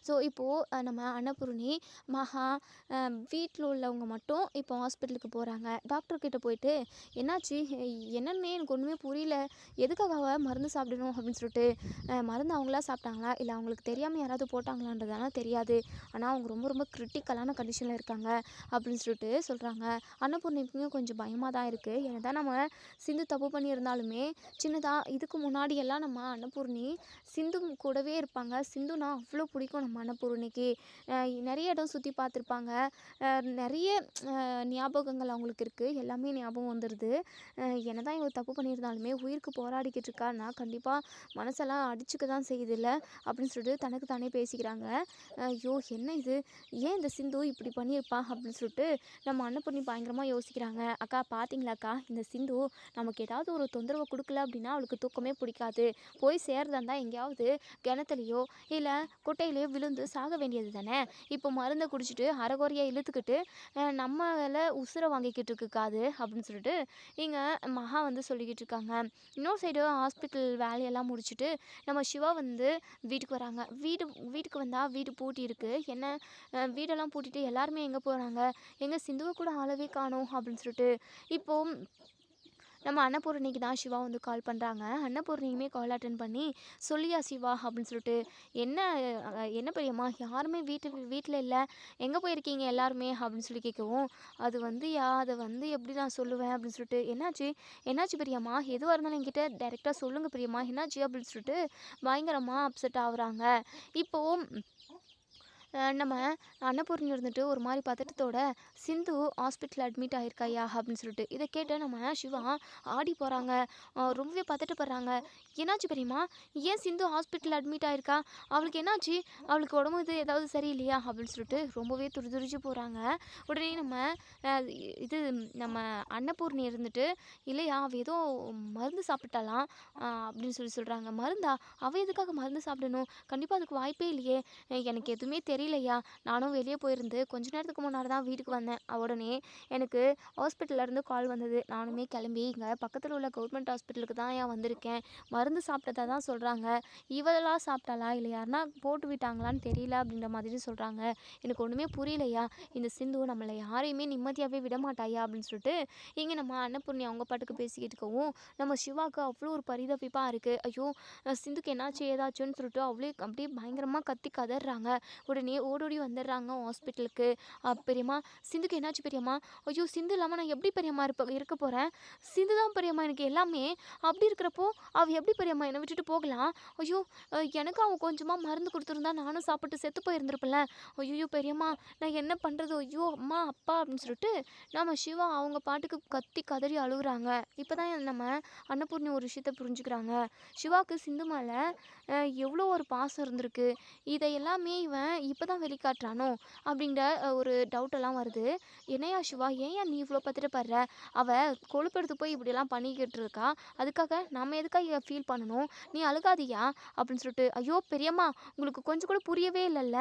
ஸோ இப்போது நம்ம அன்னபூர்ணி மகா வீட்டில் உள்ளவங்க மட்டும் இப்போ ஹாஸ்பிட்டலுக்கு போகிறாங்க. டாக்டர்கிட்ட போயிட்டு என்னாச்சு என்னன்னே எனக்கு ஒன்றுமே புரியல, எதுக்காக அவ மருந்து சாப்பிடணும் அப்படின்னு சொல்லிட்டு மருந்து அவங்களா சாப்பிட்டாங்களா இல்லை அவங்களுக்கு தெரியாமல் யாராவது போட்டாங்களான்றதானா தெரியாது. ஆனால் அவங்க ரொம்ப ரொம்ப கிரிட்டிக்கலான கண்டிஷனில் இருக்காங்க அப்படின்னு சொல்லிட்டு சொல்கிறாங்க. அன்னபூர்ணிக்கும் கொஞ்சம் பயமாக தான் இருக்குது. என்னதான் நம்ம சிந்து தப்பு பண்ணியிருந்தாலுமே சின்னதாக இதுக்கு முன்னாடி எல்லாம் நம்ம அன்னபூர்ணி சிந்து கூடவே இருப்பாங்க. சிந்துனா அவ்வளோ பிடிக்கும் நம்ம அன்னபூர்ணிக்கு. நிறைய இடம் சுற்றி பார்த்துருப்பாங்க. நிறைய ஞாபகங்கள் அவங்களுக்கு இருக்குது. எல்லாமே ஞாபகம் வந்துடுது. என்னதான் இவங்க தப்பு பண்ணியிருந்தாலுமே உயிருக்கு போராடிக்கிட்டு இருக்கான்னா கண்டிப்பாக மனசெல்லாம் அடிச்சுக்க தான் செய்யுதுல்ல அப்படின்னு சொல்லிட்டு தனக்கு தானே பேசிக்கிறாங்க. ஐயோ என்ன இது, ஏன் இந்த சிந்து இப்படி பண்ணியிருப்பா அப்படின்னு சொல்லிட்டு நம்ம அன்னபூர்ணி பயங்கரமாக யோசிக்கிறாங்க. அக்கா பார்த்தீங்களாக்கா, இந்த சிந்து நமக்கு ஏதாவது ஒரு தொந்தரவு கொடுக்கல அப்படின்னா அவளுக்கு தூக்கமே பிடிக்காது. போய் சேர்றதா இருந்தால் எங்கேயாவது கிணத்துலையோ இல்லை குட்டையிலையோ விழுந்து சாக வேண்டியது தானே. இப்போ மருந்தை குடிச்சிட்டு அரைகுறையாக இழுத்துக்கிட்டு நம்மள உசுரை வாங்கிக்கிட்டு இருக்குக்கா அது அப்படின்னு சொல்லிட்டு இங்கே மகா வந்து சொல்லிக்கிட்டு இருக்காங்க. இன்னொரு சைடு ஹாஸ்பிட்டல் வேலையெல்லாம் முடிச்சுட்டு நம்ம சிவா வந்து வீட்டுக்கு வராங்க. வீட்டுக்கு வந்தால் வீடு பூட்டி இருக்கு. என்ன வீடெல்லாம் பூட்டிட்டு எல்லாருமே எங்கே போகிறாங்க, எங்கள் சிந்துவை கூட ஆளவே காணோம் அப்படின்னு சொல்லிட்டு இப்போது நம்ம அன்னபூர்ணிக்கு தான் சிவா வந்து கால் பண்ணுறாங்க. அன்னபூர்ணியுமே கால் அட்டன் பண்ணி சொல்லியா சிவா அப்படின்னு சொல்லிட்டு என்ன என்ன பெரியம்மா யாருமே வீட்டில் இல்லை, எங்கே போயிருக்கீங்க எல்லாருமே அப்படின்னு சொல்லி கேட்கவும் அது வந்து அதை வந்து எப்படி நான் சொல்லுவேன் அப்படின்னு சொல்லிட்டு என்னாச்சு பெரியம்மா, எதுவாக இருந்தாலும் என்கிட்ட டைரெக்டாக சொல்லுங்கள் பெரியம்மா என்னாச்சு அப்படின்னு சொல்லிட்டு பயங்கரமாக அப்செட் ஆகுறாங்க. இப்போது நம்ம அன்னபூர்ணி இருந்துட்டு ஒரு மாதிரி பதட்டத்தோட சிந்து ஹாஸ்பிட்டல் அட்மிட் ஆயிருக்காயா அப்படின்னு சொல்லிட்டு இதை கேட்டு நம்ம சிவா ஆடி போகிறாங்க. ரொம்பவே பதட்டப்படுறாங்க. என்னாச்சு பெரியம்மா, ஏன் சிந்து ஹாஸ்பிட்டல் அட்மிட் ஆயிருக்கா, அவளுக்கு என்னாச்சு, அவளுக்கு உடம்பு இது ஏதாவது சரியில்லையா அப்படின்னு சொல்லிட்டு ரொம்பவே துடிதுடிச்சு போகிறாங்க. உடனே இது நம்ம அன்னபூர்ணி இருந்துட்டு இல்லையா அவள் ஏதோ மருந்து சாப்பிட்டாலாம் அப்படின்னு சொல்கிறாங்க. மருந்தா, அவள் எதுக்காக மருந்து சாப்பிடணும், கண்டிப்பாக அதுக்கு வாய்ப்பே இல்லையே, எனக்கு எதுவுமே தெரியலையா, நானும் வெளியே போயிருந்து கொஞ்ச நேரத்துக்கு முன்னாடி தான் வீட்டுக்கு வந்தேன். உடனே எனக்கு ஹாஸ்பிட்டல்லேருந்து கால் வந்தது. நானுமே கிளம்பி இங்கே பக்கத்தில் உள்ள கவர்மெண்ட் ஹாஸ்பிட்டலுக்கு தான் வந்திருக்கேன். மருந்து சாப்பிட்டதா தான் சொல்கிறாங்க. இவளெல்லாம் சாப்பிட்டாளா இல்லை யாருன்னா போட்டு விட்டாங்களான்னு தெரியல அப்படின்ற மாதிரி சொல்கிறாங்க. எனக்கு ஒன்றுமே புரியலையா, இந்த சிந்து நம்மளை யாரையுமே நிம்மதியாகவே விட மாட்டாயா அப்படின்னு சொல்லிட்டு இங்கே நம்ம அன்னபூர்ணி அவங்க பாட்டுக்கு பேசிக்கிட்டு இருக்கவும் நம்ம சிவாவுக்கு அவ்வளோ ஒரு பரிதவிப்பாக இருக்குது. ஐயோ சிந்துக்கு என்னாச்சு ஏதாச்சுன்னு சொல்லிட்டு அப்படியே பயங்கரமாக கத்தி கதறாங்க. உடனே ஓடோடி வந்துடுறாங்க ஹாஸ்பிட்டலுக்கு. பெரியம்மா சிந்துக்கு என்னாச்சு பெரியம்மா, ஐயோ சிந்து இல்லாமல் நான் எப்படி பெரியம்மா இருக்க போகிறேன், சிந்து தான் பெரியம்மா எனக்கு எல்லாமே, அப்படி இருக்கிறப்போ அவள் எப்படி பெரியம்மா என்னை விட்டுட்டு போகலாம், ஐயோ எனக்கு அவன் கொஞ்சமாக மருந்து கொடுத்துருந்தா நானும் சாப்பிட்டு செத்து போயிருந்திருப்பேன்ல, ஐயோ பெரியம்மா நான் என்ன பண்ணுறது, ஐயோ அம்மா அப்பா அப்படின்னு சொல்லிட்டு நம்ம சிவா அவங்க பாட்டுக்கு கத்தி கதறி அழுகுறாங்க. இப்போ தான் நம்ம அன்னபூர்ணி ஒரு விஷயத்த புரிஞ்சுக்கிறாங்க. சிவாவுக்கு சிந்து மேலே எவ்வளோ ஒரு பாசம் இருந்திருக்கு, இதை எல்லாமே இவன் இப்போ தான் வெளிக்காட்டுறானோ அப்படிங்கிற ஒரு டவுட்டெல்லாம் வருது. என்னையா சிவா, ஏன் நீ இவ்வளோ பத்திரப்படுற, அவள் கொழுப்பெடுத்து போய் இப்படியெல்லாம் பண்ணிக்கிட்டு இருக்கா, அதுக்காக நம்ம எதுக்காக ஃபீல் பண்ணணும், நீ அழுகாதியா அப்படின்னு சொல்லிட்டு ஐயோ பெரியம்மா உங்களுக்கு கொஞ்சம் கூட புரியவே இல்லைல்ல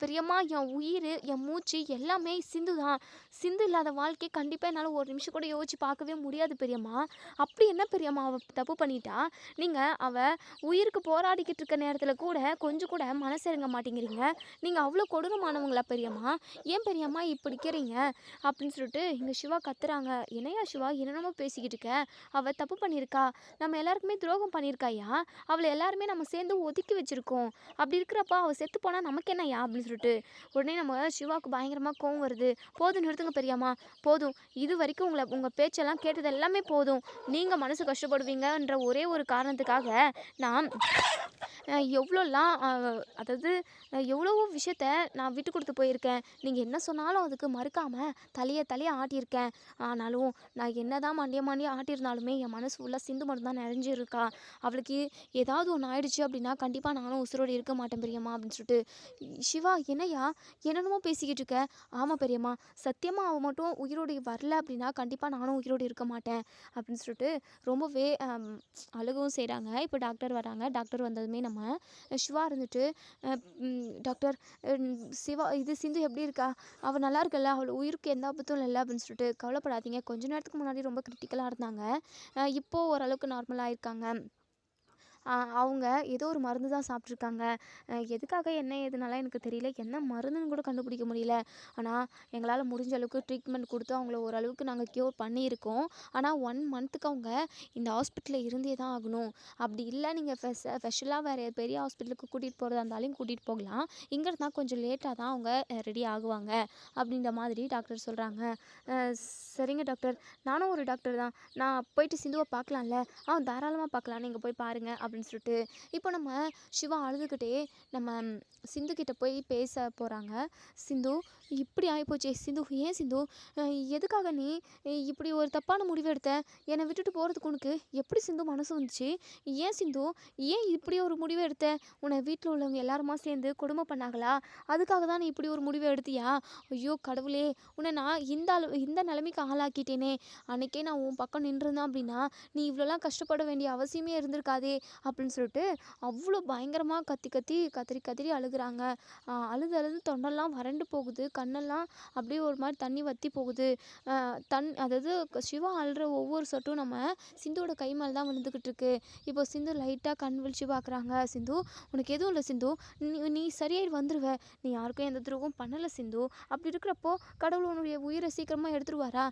பெரியம்மா, என் உயிர் என் மூச்சு எல்லாமே சிந்து தான், சிந்து இல்லாத வாழ்க்கை கண்டிப்பாக என்னால் ஒரு நிமிஷம் கூட யோசிச்சு பார்க்கவே முடியாது பெரியம்மா. அப்படி என்ன பெரியம்மா அவள் தப்பு பண்ணிட்டா, நீங்கள் அவள் உயிருக்கு போராடிக்கிட்டு இருக்க நேரத்தில் கூட கொஞ்சம் கூட மனசு இறங்க மாட்டேங்கிறீங்க, நீங்கள் அவ்வளோ கொடூரமானவங்களா பெரியம்மா, ஏன் பெரியம்மா இப்படி இருக்கிறீங்க அப்படின்னு சொல்லிட்டு இங்கே சிவா கத்துறாங்க. என்னையா சிவா என்னென்னமோ பேசிக்கிட்டு இருக்க, அவள் தப்பு பண்ணியிருக்கா, நம்ம எல்லாருக்குமே துரோகம் பண்ணியிருக்காயா, அவளை எல்லாருமே நம்ம சேர்ந்து ஒதுக்கி வச்சுருக்கோம், அப்படி இருக்கிறப்ப அவள் செத்து போனால் நமக்கு என்னையா அப்படின்னு அப்படின்னு சொல்லிட்டு உடனே நம்ம சிவாவுக்கு பயங்கரமாக கோவம் வருது. போதும் நிறுத்துங்க பெரியம்மா, போதும். இது வரைக்கும் உங்கள் பேச்செல்லாம் கேட்டது எல்லாமே போதும். நீங்கள் மனசு கஷ்டப்படுவீங்கன்ற ஒரே ஒரு காரணத்துக்காக நான் எவ்வளோலாம் அதாவது எவ்வளவோ விஷயத்த நான் விட்டு கொடுத்து போயிருக்கேன். நீங்கள் என்ன சொன்னாலும் அதுக்கு மறுக்காமல் தலையை ஆட்டியிருக்கேன். ஆனாலும் நான் என்ன தான் மண்டிய ஆட்டியிருந்தாலுமே என் மனசு ஃபுல்லாக சிந்து மட்டும் தான் நிறைஞ்சிருக்கா. அவளுக்கு ஏதாவது ஒன்று ஆயிடுச்சு அப்படின்னா கண்டிப்பாக நானும் உசுரோடு இருக்க மாட்டேன் பெரியம்மா அப்படின்னு சொல்லிட்டு. சிவா என்னையா என்னென்னமோ பேசிக்கிட்டு இருக்க? ஆமாம் பெரியம்மா, சத்தியமாக அவள் மட்டும் உயிரோடு வரல அப்படின்னா கண்டிப்பாக நானும் உயிரோடு இருக்க மாட்டேன் அப்படின்னு சொல்லிட்டு ரொம்பவே அழுகவும் செய்கிறாங்க. இப்போ டாக்டர் வராங்க. டாக்டர் வந்ததுமே நம்ம சிவா இருந்துட்டு டாக்டர் சிவா சிந்து எப்படி இருக்கா? அவள் நல்லா இருக்கல்ல? அவள் உயிருக்கு எந்த ஆபத்தும் இல்லைல்ல அப்படின்னு சொல்லிட்டு கவலைப்படாதீங்க. கொஞ்ச நேரத்துக்கு முன்னாடி ரொம்ப கிரிட்டிக்கலாக இருந்தாங்க. இப்போது ஓரளவுக்கு நார்மலாக இருக்காங்க. அவங்க ஏதோ ஒரு மருந்து தான் சாப்பிட்ருக்காங்க. எதுக்காக என்ன ஏதுனாலாம் எனக்கு தெரியல. என்ன மருந்துன்னு கூட கண்டுபிடிக்க முடியல. ஆனால் எங்களால் முடிஞ்ச அளவுக்கு ட்ரீட்மெண்ட் கொடுத்து அவங்கள ஓரளவுக்கு நாங்கள் க்யூர் பண்ணியிருக்கோம். ஆனால் 1 மந்த்துக்கு அவங்க இந்த ஹாஸ்பிட்டலில் இருந்தே தான் ஆகணும். அப்படி இல்லை நீங்கள் ஸ்பெஷலாக வேறு பெரிய ஹாஸ்பிட்டலுக்கு கூட்டிகிட்டு போகிறதா இருந்தாலும் கூட்டிகிட்டு போகலாம். இங்கே இருந்தால் கொஞ்சம் லேட்டாக தான் அவங்க ரெடி ஆகுவாங்க அப்படின்ற மாதிரி டாக்டர் சொல்கிறாங்க. சரிங்க டாக்டர், நானும் ஒரு டாக்டர் தான். நான் போயிட்டு சிந்துவை பார்க்கலாம்ல? தாராளமாக பார்க்கலாம், நீங்கள் போய் பாருங்கள் அப்படின்னு சொல்லிட்டு இப்போ நம்ம சிவா அழுதுகிட்டே நம்ம சிந்துக்கிட்ட போய் பேச போகிறாங்க. சிந்து, இப்படி ஆகிப்போச்சே சிந்து, ஏன் சிந்து, எதுக்காக நீ இப்படி ஒரு தப்பான முடிவு எடுத்த? என்னை விட்டுட்டு போகிறதுக்கு உனக்கு எப்படி சிந்து மனசு வந்துச்சு? ஏன் சிந்து, ஏன் இப்படி ஒரு முடிவு எடுத்த? உன்னை வீட்டில் உள்ளவங்க எல்லாருமா சேர்ந்து கொடுமை பண்ணாங்களா? அதுக்காக தான் நீ இப்படி ஒரு முடிவை எடுத்தியா? ஐயோ கடவுளே, உன்னை நான் இந்த நிலைமைக்கு ஆளாக்கிட்டேனே. அன்றைக்கே நான் உன் பக்கம் நின்றுருந்தேன் அப்படின்னா நீ இவ்வளோலாம் கஷ்டப்பட வேண்டிய அவசியமே இருந்திருக்காதே அப்படின்னு சொல்லிட்டு அவ்வளோ பயங்கரமாக கத்திரி அழுகுறாங்க. அழுது தொண்டெல்லாம் வறண்டு போகுது. கண்ணெல்லாம் அப்படியே ஒரு மாதிரி தண்ணி வற்றி போகுது. அதாவது சிவா அழுற ஒவ்வொரு சொட்டும் நம்ம சிந்துவோட கை மேலே தான் விழுந்துக்கிட்டு இருக்கு. இப்போ சிந்து லைட்டாக கண் விழிச்சு பார்க்குறாங்க. சிந்து, உனக்கு எதுவும் இல்லை சிந்து, நீ சரியாயிட்டு வந்துடுவ. நீ யாருக்கும் எந்த துரோகம் பண்ணலை சிந்து. அப்படி இருக்கிறப்போ கடவுள் உன்னுடைய உயிரை சீக்கிரமாக எடுத்துருவாரா?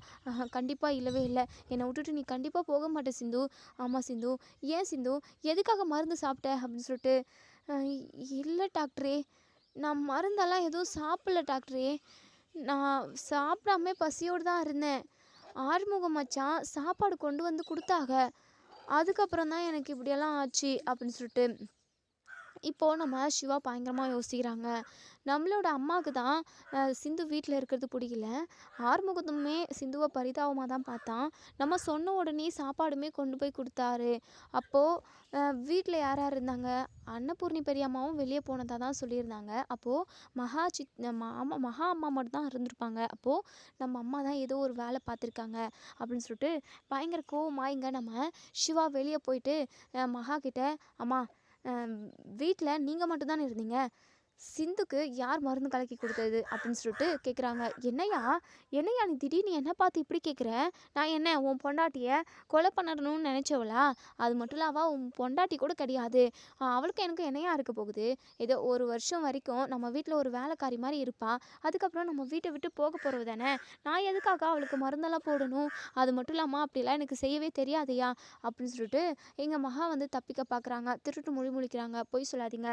கண்டிப்பாக இல்லவே இல்லை. என்னை விட்டுட்டு நீ கண்டிப்பாக போக மாட்டே சிந்து. ஆமாம் சிந்து, ஏன் சிந்து, எதுக்காக மருந்து சாப்பிட்ட அப்படின்னு சொல்லிட்டு. இல்லை டாக்டரே, நான் மருந்தெல்லாம் எதுவும் சாப்பிடல டாக்டரே. நான் சாப்பிடாம பசியோடு தான் இருந்தேன். ஆறுமுகம் மச்சான் சாப்பாடு கொண்டு வந்து கொடுத்தாங்க. அதுக்கப்புறம் தான் எனக்கு இப்படியெல்லாம் ஆச்சு அப்படின்னு சொல்லிட்டு இப்போது நம்ம சிவா பயங்கரமாக யோசிக்கிறாங்க. நம்மளோட அம்மாவுக்கு தான் சிந்து வீட்டில் இருக்கிறது பிடிக்கல. ஆறுமுகத்துமே சிந்துவை பரிதாபமாக தான் பார்த்தான். நம்ம சொன்ன உடனே சாப்பாடுமே கொண்டு போய் கொடுத்தாரு. அப்போது வீட்டில் யார் யார் இருந்தாங்க? அன்னபூர்ணி பெரியம்மாவும் வெளியே போனதாக தான் சொல்லியிருந்தாங்க. அப்போது மகா அம்மா மட்டும் தான் இருந்திருப்பாங்க. அப்போது நம்ம அம்மா தான் ஏதோ ஒரு வேலை பார்த்துருக்காங்க அப்படின்னு சொல்லிட்டு பயங்கர கோவமாக இங்கே நம்ம சிவா வெளியே போயிட்டு மகா கிட்ட, அம்மா வீட்டில் நீங்கள் மட்டும்தானே இருந்தீங்க, சிந்துக்கு யார் மருந்து கலக்கி கொடுத்தது அப்படின்னு சொல்லிட்டு கேட்குறாங்க. என்னையா நீ திடீர்னு என்ன பார்த்து இப்படி கேட்குற? நான் என்ன உன் பொண்டாட்டியை கொலை பண்ணணும்னு நினச்சவளா? அது மட்டும் இல்லை, அவள் உன் பொண்டாட்டி கூட கிடையாது. அவளுக்கு எனக்கு என்னையா இருக்க போகுது? ஏதோ 1 வருஷம் வரைக்கும் நம்ம வீட்டில் ஒரு வேலைக்காரி மாதிரி இருப்பாள். அதுக்கப்புறம் நம்ம வீட்டை விட்டு போக போகிறது தானே. நான் எதுக்காக அவளுக்கு மருந்தெல்லாம் போடணும்? அது மட்டும் இல்லாமல் அப்படிலாம் எனக்கு செய்யவே தெரியாதையா அப்படின்னு சொல்லிட்டு எங்கள் மகா தப்பிக்க பார்க்குறாங்க. திருட்டு முழிக்கிறாங்க. பொய் சொல்லாதீங்க,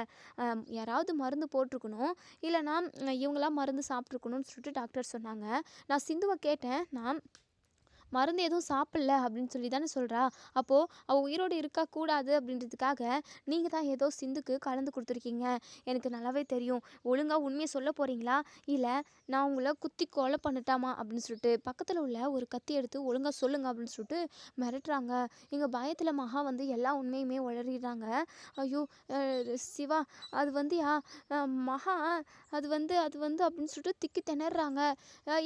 யாராவது மருந்து போட்டிருக்கணும், இல்லைனா இவங்களாம் மருந்து சாப்பிட்ருக்கணும்னு சொல்லிட்டு டாக்டர் சொன்னாங்க. நான் சிந்துவை கேட்டேன், நான் மருந்து எதுவும் சாப்பிடல அப்படின்னு சொல்லி தானே சொல்கிறா. அப்போது அவள் உயிரோடு இருக்கக்கூடாது அப்படின்றதுக்காக நீங்கள் தான் ஏதோ சிந்துக்கு கலந்து கொடுத்துருக்கீங்க. எனக்கு நல்லாவே தெரியும். ஒழுங்காக உண்மையை சொல்ல போகிறீங்களா, இல்லை நான் உங்களை குத்தி கொலை பண்ணட்டாமா அப்படின்னு சொல்லிட்டு பக்கத்தில் உள்ள ஒரு கத்தி எடுத்து ஒழுங்காக சொல்லுங்க அப்படின்னு சொல்லிட்டு மிரட்டுறாங்க. எங்கள் பயத்தில் மகா எல்லா உண்மையுமே உளறிடுறாங்க. ஐயோ சிவா, அது மகா, அது அப்படின்னு சொல்லிட்டு திக்கி திணறாங்க.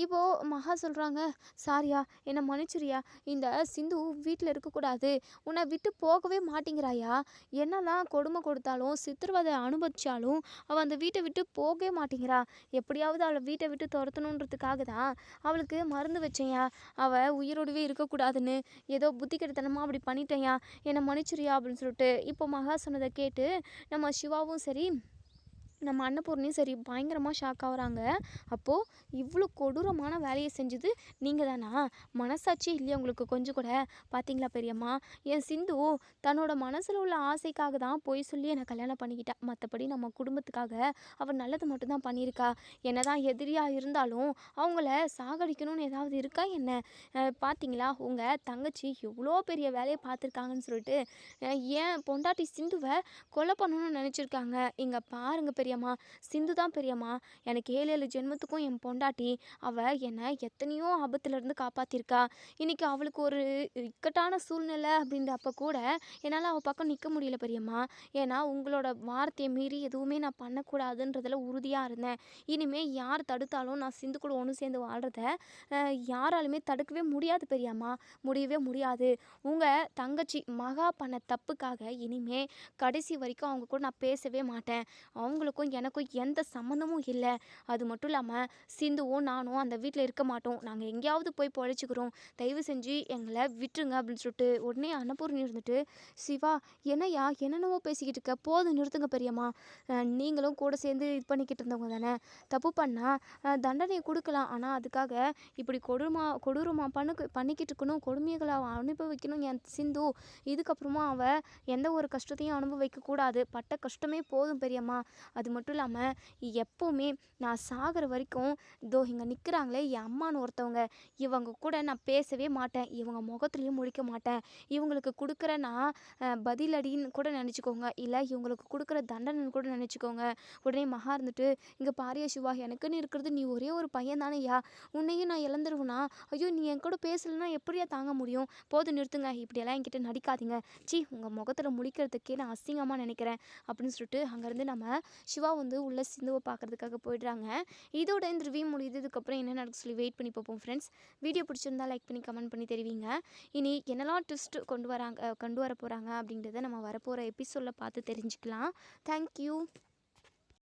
இப்போது மகா சொல்கிறாங்க, சாரியா, என்னை மன்னிச்சிரியா, இந்த சிந்து வீட்டில் இருக்கக்கூடாது, உன்னை விட்டு போகவே மாட்டேங்கிறாயா, என்னெல்லாம் கொடுமை கொடுத்தாலும் சித்திரவதை அனுபவிச்சாலும் அவள் அந்த வீட்டை விட்டு போகவே மாட்டேங்கிறா. எப்படியாவது அவளை வீட்டை விட்டு துரத்தணுன்றதுக்காக தான் அவளுக்கு மருந்து வச்சேயா, அவள் உயிரோடவே இருக்கக்கூடாதுன்னு ஏதோ புத்தி கெடுத்தனமாக அப்படி பண்ணிட்டேயா, என்னை மன்னிச்சிரியா அப்படின்னு சொல்லிட்டு இப்போ மகா சொன்னதை கேட்டு நம்ம சிவாவும் சரி நம்ம அன்னபூர்ணியும் சரி பயங்கரமாக ஷாக் ஆகுறாங்க. அப்போது இவ்வளோ கொடூரமான வேலையை செஞ்சது நீங்கள் தானா? மனசாட்சி இல்லையா உங்களுக்கு கொஞ்சம் கூட? பார்த்தீங்களா பெரியம்மா, என் சிந்து தன்னோட மனசில் உள்ள ஆசைக்காக தான் பொய் சொல்லி என்னை கல்யாணம் பண்ணிக்கிட்டா. மற்றபடி நம்ம குடும்பத்துக்காக அவள் நல்லது மட்டும்தான் பண்ணியிருக்கா. என்னதான் எதிரியாக இருந்தாலும் அவங்கள சாகடிக்கணும்னு ஏதாவது இருக்கா என்ன? பார்த்தீங்களா உங்கள் தங்கச்சி எவ்வளோ பெரிய வேலையை பார்த்துருக்காங்கன்னு சொல்லிட்டு ஏன் பொண்டாட்டி சிந்துவை கொலை பண்ணணும்னு நினச்சிருக்காங்க. இங்கே பாருங்க பெரியம்மா, சிந்து தான் பெரியம்மா எனக்கு 7 ஜென்மத்துக்கும் என் பொண்டாட்டி. அவள் என்னை எத்தனையோ ஆபத்துலேருந்து காப்பாற்றிருக்கா. இன்றைக்கி அவளுக்கு ஒரு இக்கட்டான சூழ்நிலை அப்படின்றப்ப கூட என்னால் அவள் பக்கம் நிற்க முடியல பெரியம்மா. ஏன்னா உங்களோட வார்த்தையை மீறி எதுவுமே நான் பண்ணக்கூடாதுன்றதில் உறுதியாக இருந்தேன். இனிமேல் யார் தடுத்தாலும் நான் சிந்து கூட ஒன்று சேர்ந்து வாழ்கிறத யாராலுமே தடுக்கவே முடியாது பெரியம்மா, முடியவே முடியாது. உங்கள் தங்கச்சி மகா பண்ண தப்புக்காக இனிமே கடைசி வரைக்கும் அவங்க கூட நான் பேசவே மாட்டேன். அவங்களுக்கும் எனக்கும் எந்த சம்மந்தமும் இல்லை. அது மட்டும் இல்லாமல் சிந்துவும் நானும் அந்த வீட்டில் இருக்க மாட்டோம். நாங்கள் எங்கேயாவது போய் பொழைச்சிக்கிறோம். தயவு செஞ்சு எங்களை விட்டுருங்க அப்படின்னு சொல்லிட்டு உடனே அன்னபூர்ணி இருந்துட்டு, சிவா என்னையா என்னென்னவோ பேசிக்கிட்டு இருக்க, போதும் நிறுத்துங்க பெரியம்மா. நீங்களும் கூட சேர்ந்து இது பண்ணிக்கிட்டு இருந்தவங்க தானே. தப்பு பண்ணால் தண்டனையை கொடுக்கலாம். ஆனால் அதுக்காக இப்படி கொடூரமாக பண்ணிக்கிட்டு இருக்கணும், கொடுமைகளை அனுபவிக்கணும் என் சிந்து. இதுக்கப்புறமா அவள் எந்த ஒரு கஷ்டத்தையும் அனுபவிக்கக்கூடாது. பட்ட கஷ்டமே போதும் பெரியம்மா. அது மட்டும் இல்லாமல் எப்போவுமே நான் சாகிற வரைக்கும் இதோ இங்கே நிற்கிறாங்களே என் அம்மான்னு ஒருத்தவங்க, இவங்க கூட நான் பேசவே மாட்டேன். இவங்க முகத்துலேயும் முழிக்க மாட்டேன். இவங்களுக்கு கொடுக்குற நான் பதிலடின்னு கூட நினச்சிக்கோங்க, இல்லை இவங்களுக்கு கொடுக்குற தண்டனைன்னு கூட நினச்சிக்கோங்க. உடனே மகா இருந்துட்டு, இங்கே பாரியா சிவா, எனக்குன்னு இருக்கிறது நீ ஒரே ஒரு பையன் தானேயா, உன்னையும் நான் இழந்துருவேனா? ஐயோ நீ என் கூட பேசலைன்னா எப்படியா தாங்க முடியும்? போதும் நிறுத்துங்க, இப்படியெல்லாம் என்கிட்ட நடிக்காதீங்க. சி உங்கள் முகத்தில் முழிக்கிறதுக்கே நான் அசிங்கமாக நினைக்கிறேன் அப்படின்னு சொல்லிட்டு அங்கேருந்து நம்ம சிவா வந்து உள்ள சிந்துவை பார்க்குறதுக்காக போயிடுறாங்க. இதோட இந்த ரிவ்யூ முடியுது. இதுக்கப்புறம் என்ன நடக்கு சொல்லி வெயிட் பண்ணி பார்ப்போம் ஃப்ரெண்ட்ஸ். வீடியோ பிடிச்சிருந்தா லைக் பண்ணி கமெண்ட் பண்ணி தெரிவிங்க. இனி என்னெல்லாம் ட்விஸ்ட் கொண்டு வர போகிறாங்க அப்படின்றத நம்ம வரப்போகிற எபிசோடில் பார்த்து தெரிஞ்சுக்கலாம். தேங்க்யூ.